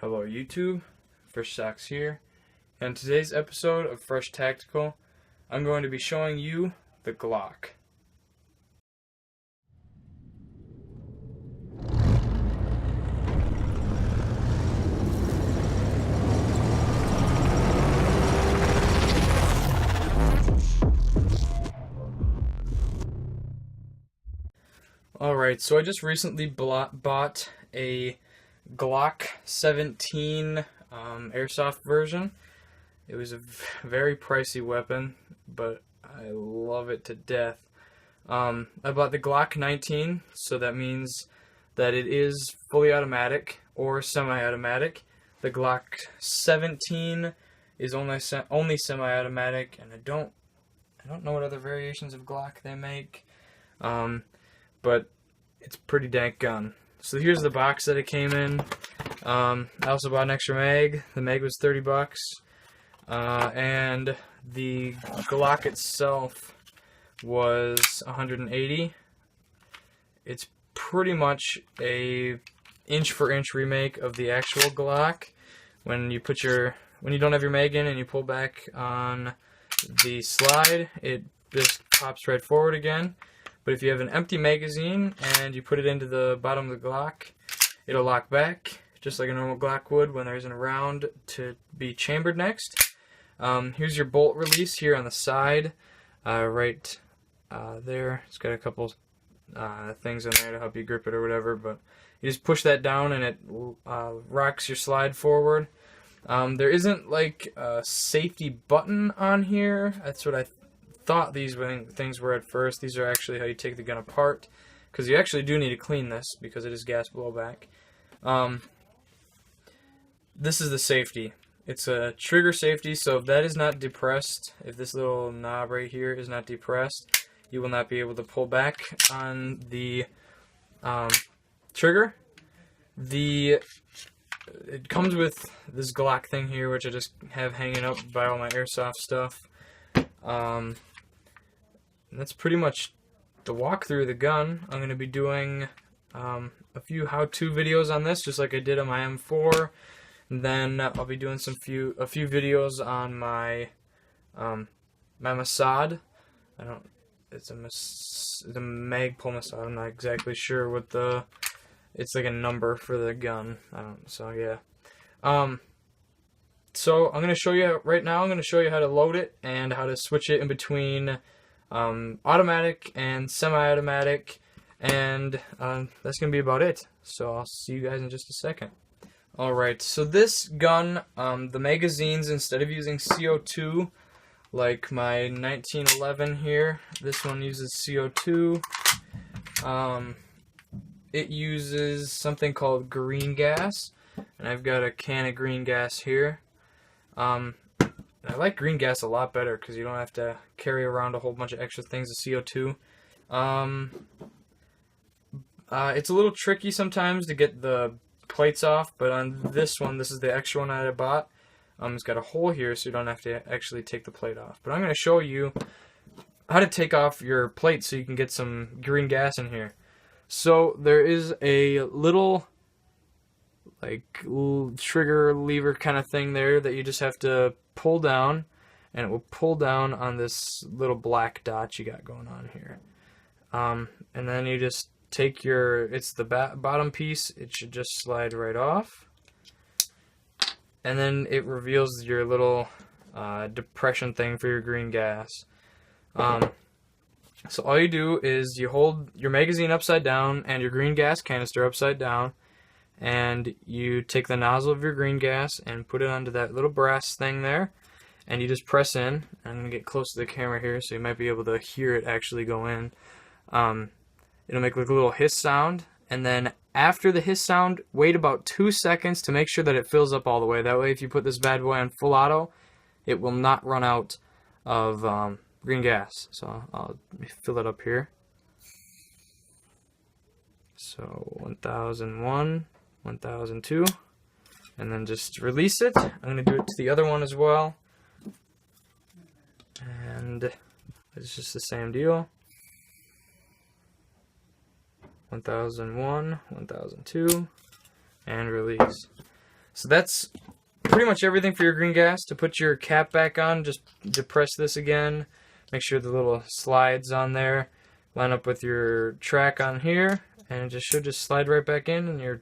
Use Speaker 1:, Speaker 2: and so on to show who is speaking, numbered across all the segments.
Speaker 1: Hello YouTube, Fresh Socks here, and in today's episode of Fresh Tactical, I'm going to be showing you the Glock. Alright, so I just recently bought a Glock 17 Airsoft version. It was a very pricey weapon, but I love it to death. I bought the Glock 19, so that means that it is fully automatic or semi-automatic. The Glock 17 is only semi-automatic, and I don't know what other variations of Glock they make. But it's pretty dank gun. So here's the box that it came in. I also bought an extra mag. The mag was $30, and the Glock itself was $180. It's pretty much a inch-for-inch remake of the actual Glock. When you don't have your mag in and you pull back on the slide, it just pops right forward again. But if you have an empty magazine and you put it into the bottom of the Glock, it'll lock back, just like a normal Glock would when there isn't a round to be chambered next. Here's your bolt release here on the side, right there. It's got a couple things in there to help you grip it or whatever, but you just push that down and it rocks your slide forward. There isn't like a safety button on here. That's what I thought these things were at first. These are actually how you take the gun apart, because you actually do need to clean this because it is gas blowback. This is the safety. It's a trigger safety, so if that is not depressed, if this little knob right here is not depressed, you will not be able to pull back on the trigger. It comes with this Glock thing here, which I just have hanging up by all my airsoft stuff. That's pretty much the walkthrough of the gun. I'm going to be doing a few how-to videos on this, just like I did on my M4. And then I'll be doing a few videos on my my Mossad. It's a mag pull Mossad. I'm not exactly sure what it's like a number for the gun. So yeah. So I'm going to show you right now. I'm going to show you how to load it and how to switch it in between automatic and semi-automatic, and that's going to be about it. So I'll see you guys in just a second. Alright, so this gun, the magazines, instead of using CO2 like my 1911 here, this one uses CO2. It uses something called green gas, and I've got a can of green gas here. I like green gas a lot better because you don't have to carry around a whole bunch of extra things of CO2. It's a little tricky sometimes to get the plates off, but on this one, this is the extra one that I bought. It's got a hole here, so you don't have to actually take the plate off. But I'm going to show you how to take off your plate so you can get some green gas in here. So there is a little trigger lever kind of thing there that you just have to pull down, and it will pull down on this little black dot you got going on here. And then you just take it's the bottom piece, it should just slide right off, and then it reveals your little depression thing for your green gas. So all you do is you hold your magazine upside down and your green gas canister upside down, and you take the nozzle of your green gas and put it onto that little brass thing there, and you just press in. I'm going to get close to the camera here so you might be able to hear it actually go in. It'll make like a little hiss sound, and then after the hiss sound, wait about 2 seconds to make sure that it fills up all the way. That way if you put this bad boy on full auto, it will not run out of green gas. So I'll fill it up here. So 1001, 1002, and then just release it. I'm going to do it to the other one as well, and it's just the same deal. 1001, 1002, and release. So that's pretty much everything for your green gas. To put your cap back on, just depress this again. Make sure the little slides on there line up with your track on here, and it should just slide right back in, and your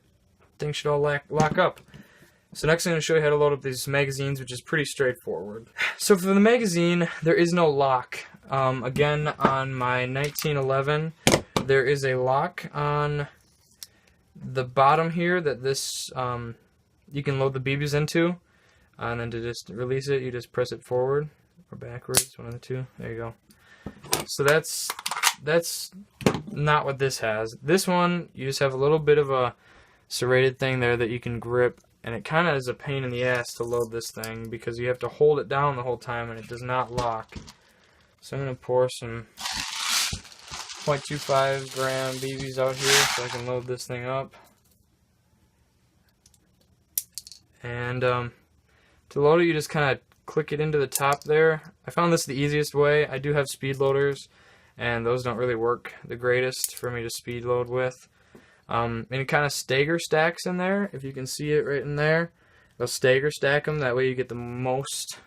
Speaker 1: thing should all lock up. So next I'm going to show you how to load up these magazines, which is pretty straightforward. So for the magazine, there is no lock. Again, on my 1911, there is a lock on the bottom here that this you can load the BBs into, and then to just release it, you just press it forward or backwards, one of the two. There you go. So that's not what this has. This one, you just have a little bit of a serrated thing there that you can grip, and it kind of is a pain in the ass to load this thing because you have to hold it down the whole time and it does not lock. So I'm going to pour some 0.25 gram BBs out here so I can load this thing up. And to load it, you just kind of click it into the top there. I found this the easiest way. I do have speed loaders, and those don't really work the greatest for me to speed load with. And it kind of stagger stacks in there. If you can see it right in there, they'll stagger stack them. That way you get the most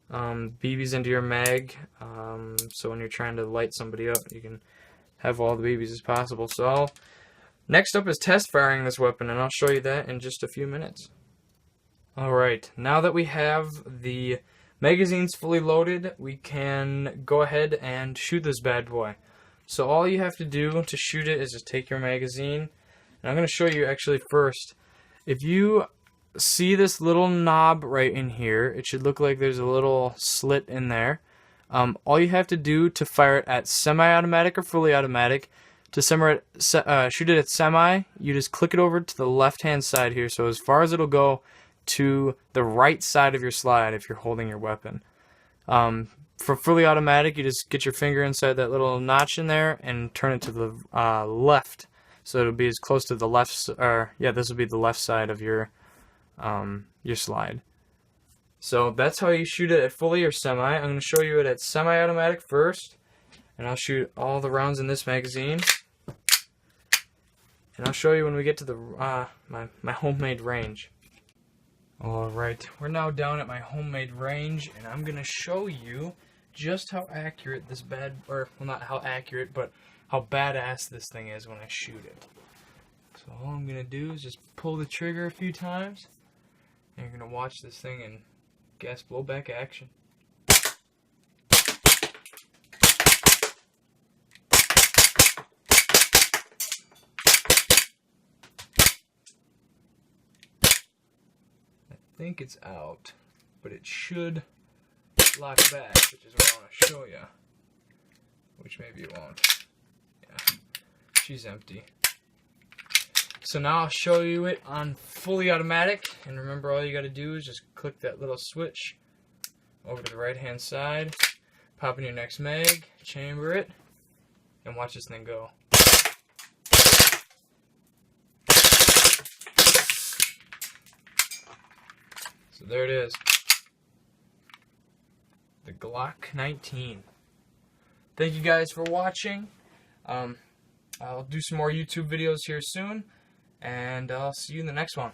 Speaker 1: BBs into your mag. So when you're trying to light somebody up, you can have all the BBs as possible. So next up is test firing this weapon, and I'll show you that in just a few minutes. Alright, now that we have the magazines fully loaded, we can go ahead and shoot this bad boy. So all you have to do to shoot it is just take your magazine, and I'm going to show you actually first. If you see this little knob right in here, it should look like there's a little slit in there. All you have to do to fire it at semi-automatic or fully automatic, to shoot it at semi, you just click it over to the left-hand side here, so as far as it'll go to the right side of your slide if you're holding your weapon. For fully automatic, you just get your finger inside that little notch in there and turn it to the left, so it'll be as close to the left, or yeah, this will be the left side of your slide. So that's how you shoot it at fully or semi. I'm going to show you it at semi-automatic first, and I'll shoot all the rounds in this magazine. And I'll show you when we get to the my homemade range. Alright, we're now down at my homemade range, and I'm going to show you just how accurate this well, not how accurate, but how badass this thing is when I shoot it. So all I'm going to do is just pull the trigger a few times, and you're going to watch this thing in gas blowback action. I think it's out, but it should lock back, which is what I want to show you. Which maybe it won't. Yeah, she's empty. So now I'll show you it on fully automatic, and remember all you got to do is just click that little switch over to the right hand side, pop in your next mag, chamber it, and watch this thing go. So there it is, the Glock 19. Thank you guys for watching. I'll do some more YouTube videos here soon, and I'll see you in the next one.